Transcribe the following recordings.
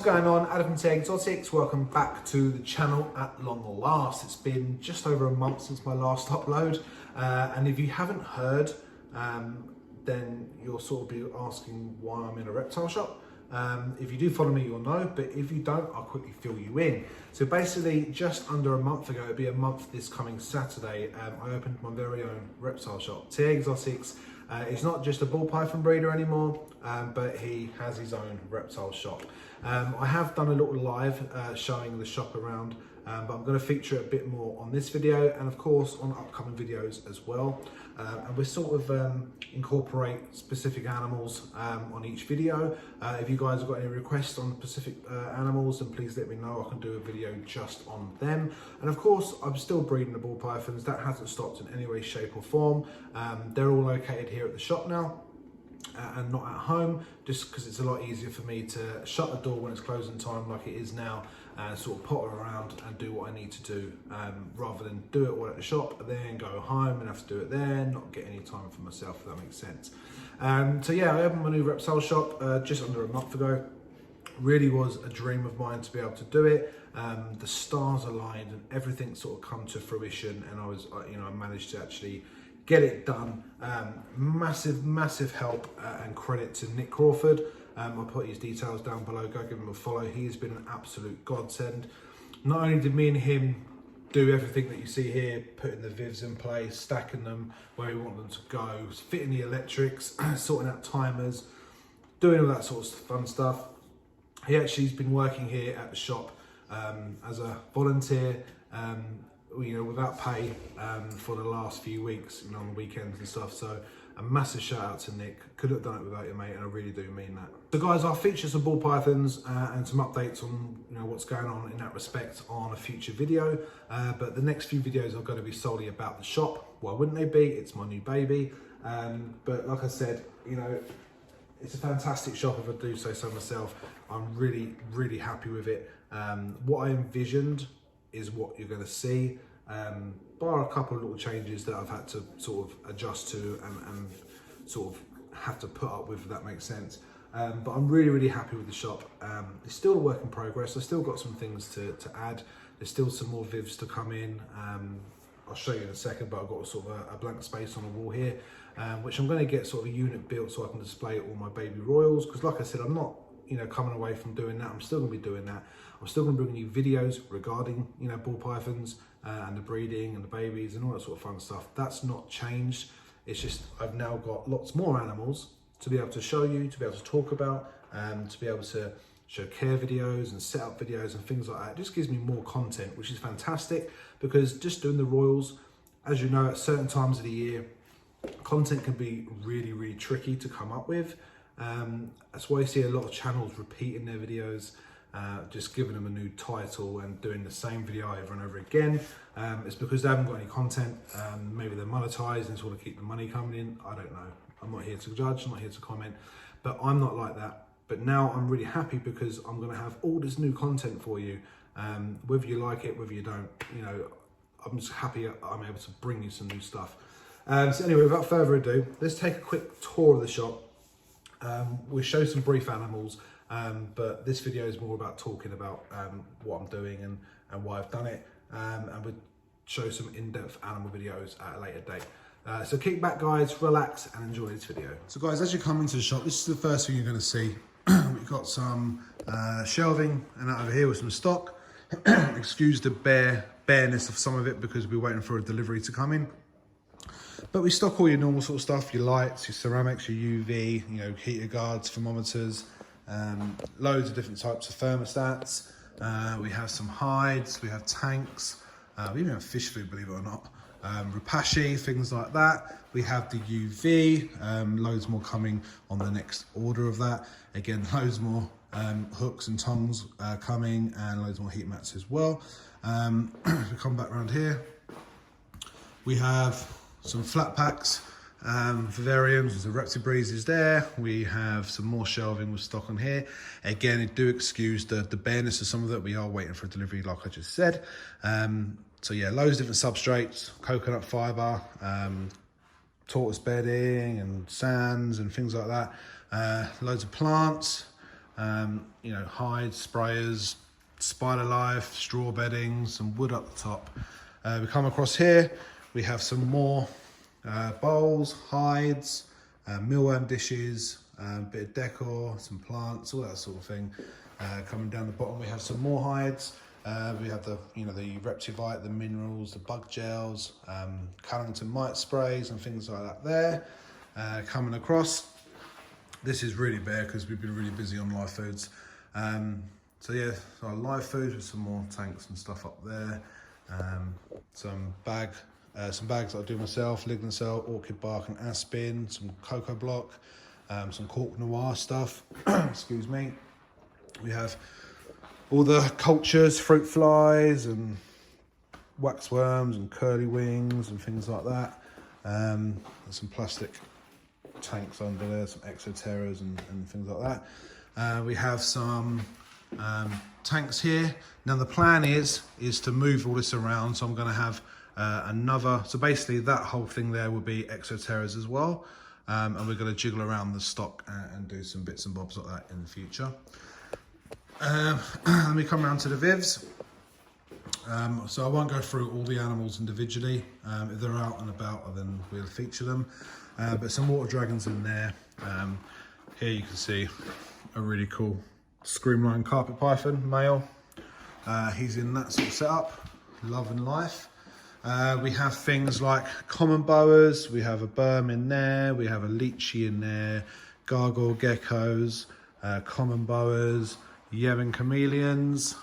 going on? Adam from Tea Exotics. Welcome back to the channel at long last. It's been just over a month since my last upload, and if you haven't heard, then you'll sort of be asking why I'm in a reptile shop. If you do follow me, you'll know, but if you don't, I'll quickly fill you in. So basically, just under a month ago, it'll be a month this coming Saturday, I opened my very own reptile shop. Tea Exotics. He's not just a ball python breeder anymore, but he has his own reptile shop. I have done a little live showing the shop around, but I'm going to feature it a bit more on this video and of course on upcoming videos as well. And we sort of incorporate specific animals on each video. If you guys have got any requests on specific animals, then please let me know. I can do a video just on them. And of course, I'm still breeding the ball pythons. That hasn't stopped in any way, shape or form. They're all located here at the shop now. And not at home, just because it's a lot easier for me to shut the door when it's closing time like it is now, and sort of potter around and do what I need to do, rather than do it all at the shop and then go home and have to do it there, not get any time for myself, if that makes sense. So yeah, I opened my new reptile shop just under a month ago. Really was a dream of mine to be able to do it. The stars aligned and everything sort of come to fruition, and I managed to actually get it done. Massive help and credit to Nick Crawford. I'll put his details down below. Go give him a follow. He's been an absolute godsend. Not only did me and him do everything that you see here, putting the vivs in place, stacking them where we want them to go, fitting the electrics, sorting out timers, doing all that sort of fun stuff. He actually has been working here at the shop as a volunteer, without pay for the last few weeks, on the weekends and stuff. So a massive shout out to Nick. Couldn't have done it without you, mate, and I really do mean that. So guys, I'll feature some ball pythons and some updates on what's going on in that respect on a future video. But the next few videos are going to be solely about the shop. Why wouldn't they be? It's my new baby. But like I said, it's a fantastic shop, if I do say so myself. I'm really happy with it. What I envisioned is what you're going to see, bar a couple of little changes that I've had to sort of adjust to and sort of have to put up with, if that makes sense. But I'm really happy with the shop. It's still a work in progress. I've still got some things to add. There's still some more vivs to come in. I'll show you in a second, but I've got sort of a blank space on the wall here, which I'm going to get sort of a unit built so I can display all my baby royals. Because like I said, I'm not coming away from doing that. I'm still going to be doing that. I'm still going to bring you videos regarding ball pythons and the breeding and the babies and all that sort of fun stuff. That's not changed. It's just I've now got lots more animals to be able to show you, to be able to talk about, to be able to show care videos and set up videos and things like that. It just gives me more content, which is fantastic, because just doing the royals, as you know, at certain times of the year, content can be really tricky to come up with. That's why you see a lot of channels repeating their videos, just giving them a new title and doing the same video over and over again. It's because they haven't got any content. Maybe they're monetized and sort of keep the money coming in. I don't know. I'm not here to judge, I'm not here to comment, but I'm not like that. But now I'm really happy because I'm going to have all this new content for you, whether you like it, whether you don't. I'm just happy I'm able to bring you some new stuff. So anyway, without further ado, let's take a quick tour of the shop. We'll show some brief animals, but this video is more about talking about what I'm doing and why I've done it, and we'll show some in-depth animal videos at a later date. So kick back, guys, relax and enjoy this video. So guys, as you come into the shop, this is the first thing you're going to see. We've got some shelving, and out over here with some stock. Excuse the bareness of some of it because we're waiting for a delivery to come in. But we stock all your normal sort of stuff, your lights, your ceramics, your UV, heater guards, thermometers, loads of different types of thermostats. We have some hides, we have tanks, we even have fish food, believe it or not. Rapashi, things like that. We have the UV, loads more coming on the next order of that. Again, loads more hooks and tongs coming, and loads more heat mats as well. We come back around here. We have some flat packs, vivariums, there's a Reptile breezes there. We have some more shelving with stock on here. Again, do excuse the bareness of some of it. We are waiting for a delivery, like I just said. So yeah, loads of different substrates, coconut fibre, tortoise bedding and sands and things like that. Loads of plants, you know, hides, sprayers, spider life, straw bedding, some wood up the top. We come across here, we have some more bowls, hides, mealworm dishes, a bit of decor, some plants, all that sort of thing. Coming down the bottom, we have some more hides. We have the, you know, the Reptile, the minerals, the bug gels, Cullington mite sprays and things like that there. Coming across, this is really bare because we've been really busy on live foods. So yeah, so our live foods with some more tanks and stuff up there. Some bags that I do myself, Lignocell, orchid bark and aspen, some cocoa block, some cork noir stuff, excuse me. We have all the cultures, fruit flies and waxworms and curly wings and things like that. And some plastic tanks under there, some exoterras and things like that. We have some tanks here. Now the plan is to move all this around, so I'm going to have another, so basically that whole thing there will be exoterras as well, and we're going to jiggle around the stock and do some bits and bobs like that in the future. Let me come around to the vivs. So I won't go through all the animals individually. If they're out and about, then we'll feature them. But some water dragons in there. Here you can see a really cool screamline carpet python, male. He's in that sort of setup, love and life. We have things like common boas, we have a berm in there, we have a lychee in there, gargoyle geckos, common boas, Yemen chameleons,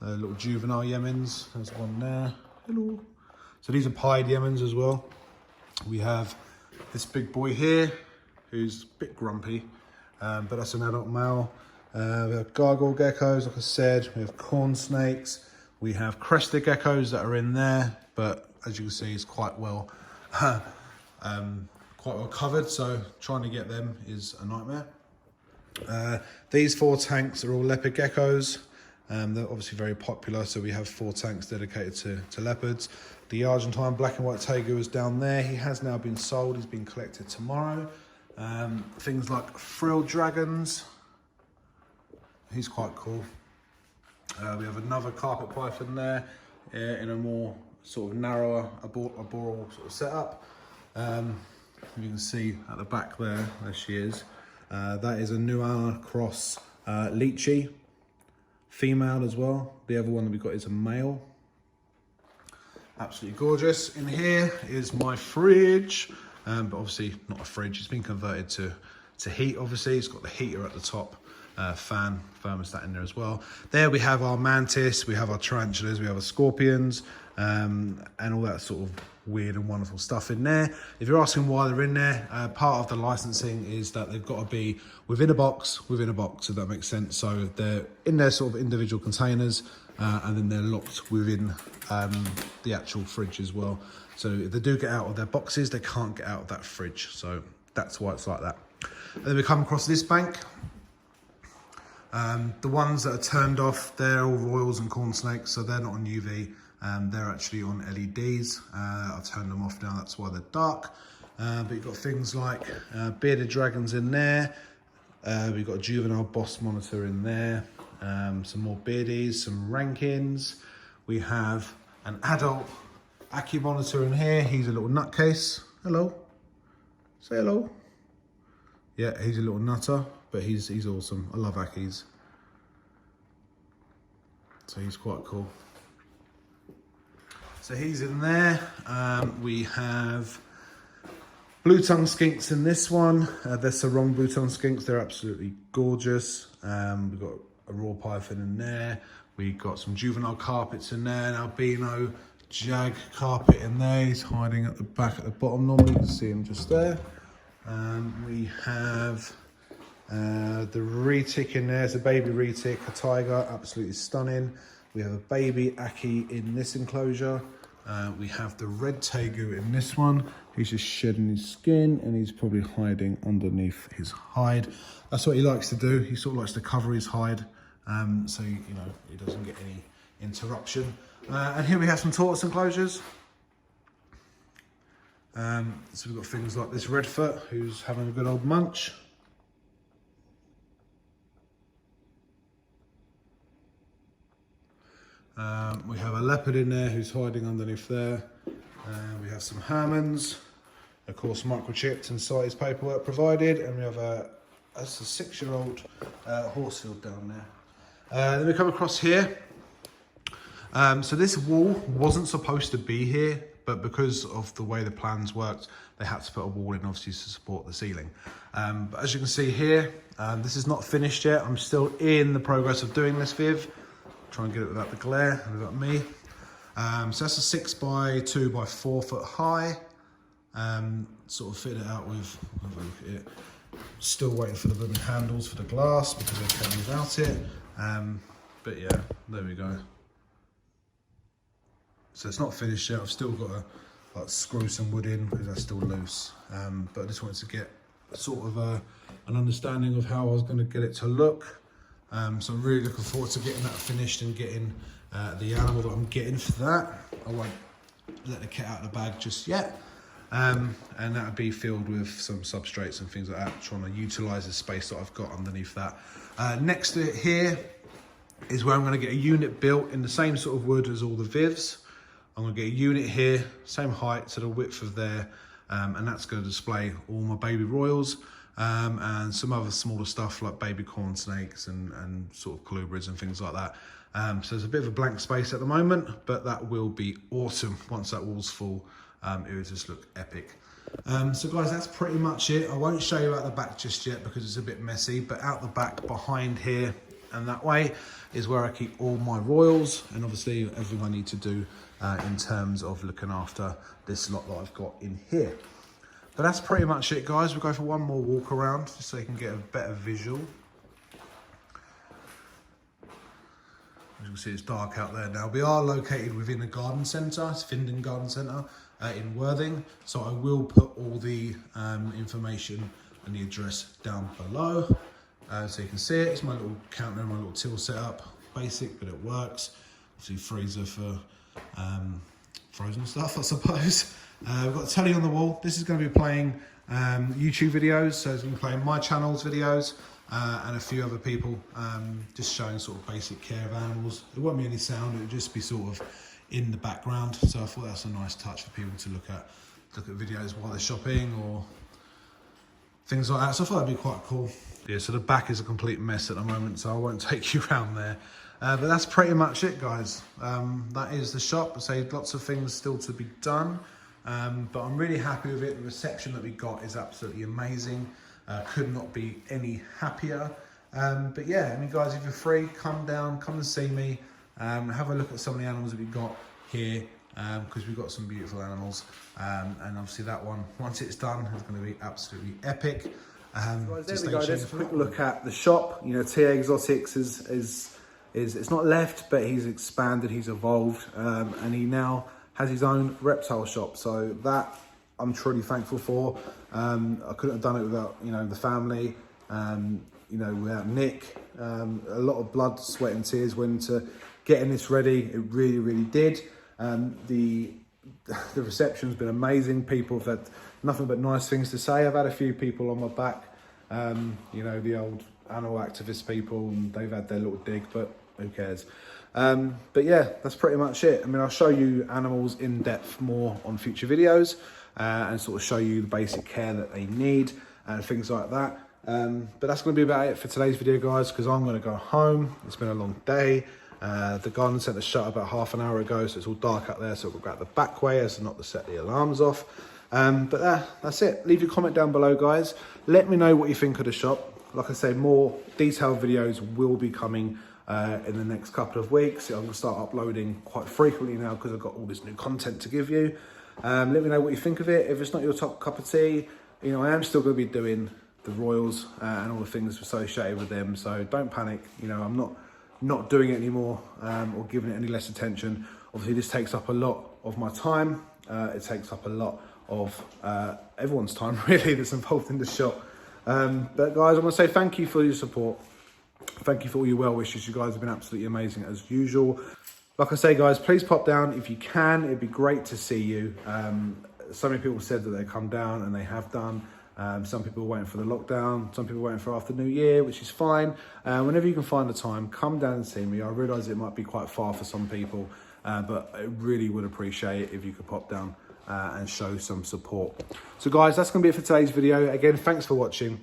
little juvenile Yemens, there's one there, hello. So these are pied Yemens as well. We have this big boy here, who's a bit grumpy, but that's an adult male. We have gargoyle geckos, like I said, we have corn snakes, we have crested geckos that are in there, but as you can see, it's quite well covered, so trying to get them is a nightmare. These 4 tanks are all leopard geckos. They're obviously very popular, so we have 4 tanks dedicated to leopards. The Argentine black and white tegu is down there. He has now been sold, he's been collected tomorrow. Things like frilled dragons, he's quite cool. We have another carpet python there in a more sort of narrower arboreal sort of setup. You can see at the back there she is. That is a Nuala cross lychee, female as well. The other one that we've got is a male. Absolutely gorgeous. In here is my fridge, but obviously not a fridge. It's been converted to heat, obviously. It's got the heater at the top, fan thermostat in there as well. There we have our mantis, we have our tarantulas, we have our scorpions, and all that sort of weird and wonderful stuff in there. If you're asking why they're in there, part of the licensing is that they've got to be within a box, if that makes sense. So they're in their sort of individual containers, and then they're locked within the actual fridge as well. So if they do get out of their boxes, they can't get out of that fridge. So that's why it's like that. And then we come across this bank. The ones that are turned off, they're all royals and corn snakes, so they're not on UV. They're actually on LEDs. I've turned them off now, that's why they're dark. But you've got things like bearded dragons in there. We've got a juvenile boss monitor in there. Some more beardies, some rankins. We have an adult Aki monitor in here. He's a little nutcase. Hello. Say hello. Yeah, he's a little nutter, but he's awesome. I love Akis. So he's quite cool. So he's in there. We have blue tongue skinks in this one. They're sarong blue tongue skinks. They're absolutely gorgeous. We've got a raw python in there. We've got some juvenile carpets in there. An albino jag carpet in there. He's hiding at the back at the bottom. Normally you can see him just there. We have the retic in there. It's a baby retic, a tiger, absolutely stunning. We have a baby Aki in this enclosure. We have the red tegu in this one. He's just shedding his skin and he's probably hiding underneath his hide. That's what he likes to do. He sort of likes to cover his hide, so you know he doesn't get any interruption. And here we have some tortoise enclosures. So we've got things like this redfoot who's having a good old munch. We have a leopard in there who's hiding underneath there. We have some Hermans, of course microchipped and size paperwork provided, and we have that's a 6-year-old Horsefield down there. Then we come across here. So this wall wasn't supposed to be here, but because of the way the plans worked, they had to put a wall in, obviously, to support the ceiling. But as you can see here, this is not finished yet. I'm still in the progress of doing this, Viv. Try and get it without the glare, without me. So that's a 6 by 2 by 4 foot high. Sort of fit it out with, have a look at it. Still waiting for the blooming handles for the glass because I can't without it. But yeah, there we go. So it's not finished yet. I've still got to like screw some wood in because that's still loose. But I just wanted to get sort of an understanding of how I was going to get it to look. So I'm really looking forward to getting that finished and getting the animal that I'm getting for that. I won't let the cat out of the bag just yet. And that would be filled with some substrates and things like that, trying to utilise the space that I've got underneath that. Next to it here is where I'm going to get a unit built in the same sort of wood as all the Vivs. I'm going to get a unit here, same height to the width of there, and that's going to display all my baby royals and some other smaller stuff like baby corn snakes and sort of colubrids and things like that. So there's a bit of a blank space at the moment, but that will be awesome once that wall's full. It will just look epic. So guys, that's pretty much it. I won't show you out the back just yet because it's a bit messy, but out the back behind here and that way is where I keep all my royals and obviously everything I need to do in terms of looking after this lot that I've got in here. But that's pretty much it, guys. We'll go for one more walk around just so you can get a better visual. As you can see, it's dark out there now. We are located within a garden centre. It's Findon Garden Centre in Worthing. So I will put all the information and the address down below. So you can see it. It's my little counter and my little till setup. Basic, but it works. Obviously freezer for frozen stuff, I suppose. We've got a telly on the wall. This is going to be playing YouTube videos. So it's going to be playing my channel's videos. And a few other people, just showing sort of basic care of animals. There won't be any sound, it would just be sort of in the background. So I thought that's a nice touch for people to look at videos while they're shopping or things like that. So I thought that'd be quite cool. Yeah, so the back is a complete mess at the moment, so I won't take you around there. But that's pretty much it, guys. That is the shop. I say lots of things still to be done, but I'm really happy with it. The reception that we got is absolutely amazing. Could not be any happier. But yeah, I mean, guys, if you're free, come down, come and see me. Have a look at some of the animals that we've got here, because we've got some beautiful animals. And obviously that one, once it's done, is going to be absolutely epic. Guys, there we go. Let's have a quick look at the shop. You know, TA Exotics is it's not left, but he's expanded, he's evolved, and he now has his own reptile shop. So that I'm truly thankful for. I couldn't have done it without, you know, the family, you know, without Nick. A lot of blood, sweat and tears went into getting this ready. It really, really did. The reception's been amazing. People have had nothing but nice things to say. I've had a few people on my back, you know, the old animal activist people, and they've had their little dig, but who cares? But yeah, that's pretty much it. I mean, I'll show you animals in depth more on future videos, and sort of show you the basic care that they need and things like that. But that's going to be about it for today's video, guys, because I'm going to go home. It's been a long day. The garden centre shut about half an hour ago, so it's all dark out there, so we'll go out the back way as not to set the alarms off. But that's it. Leave your comment down below, guys. Let me know what you think of the shop. Like I say, more detailed videos will be coming in the next couple of weeks. I'm going to start uploading quite frequently now because I've got all this new content to give you. Let me know what you think of it. If it's not your top cup of tea, you know, I am still going to be doing the royals and all the things associated with them. So don't panic. You know, I'm not doing it anymore or giving it any less attention. Obviously, this takes up a lot of my time. It takes up a lot of everyone's time, really, that's involved in the shop. But guys, I want to say thank you for your support. Thank you for all your well wishes. You guys have been absolutely amazing as usual. Like I say, guys, please pop down if you can. It'd be great to see you. So many people said that they come down, and they have done. Some people are waiting for the lockdown, some people are waiting for after New Year, which is fine. Whenever you can find the time, come down and see me. I realise it might be quite far for some people, but I really would appreciate it if you could pop down and show some support. So guys, that's going to be it for today's video. Again, thanks for watching.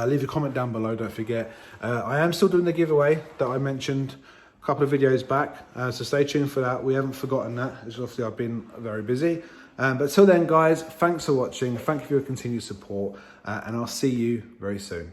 Leave a comment down below, don't forget. I am still doing the giveaway that I mentioned a couple of videos back, so stay tuned for that. We haven't forgotten that, as obviously I've been very busy. But till then, guys, thanks for watching. Thank you for your continued support, and I'll see you very soon.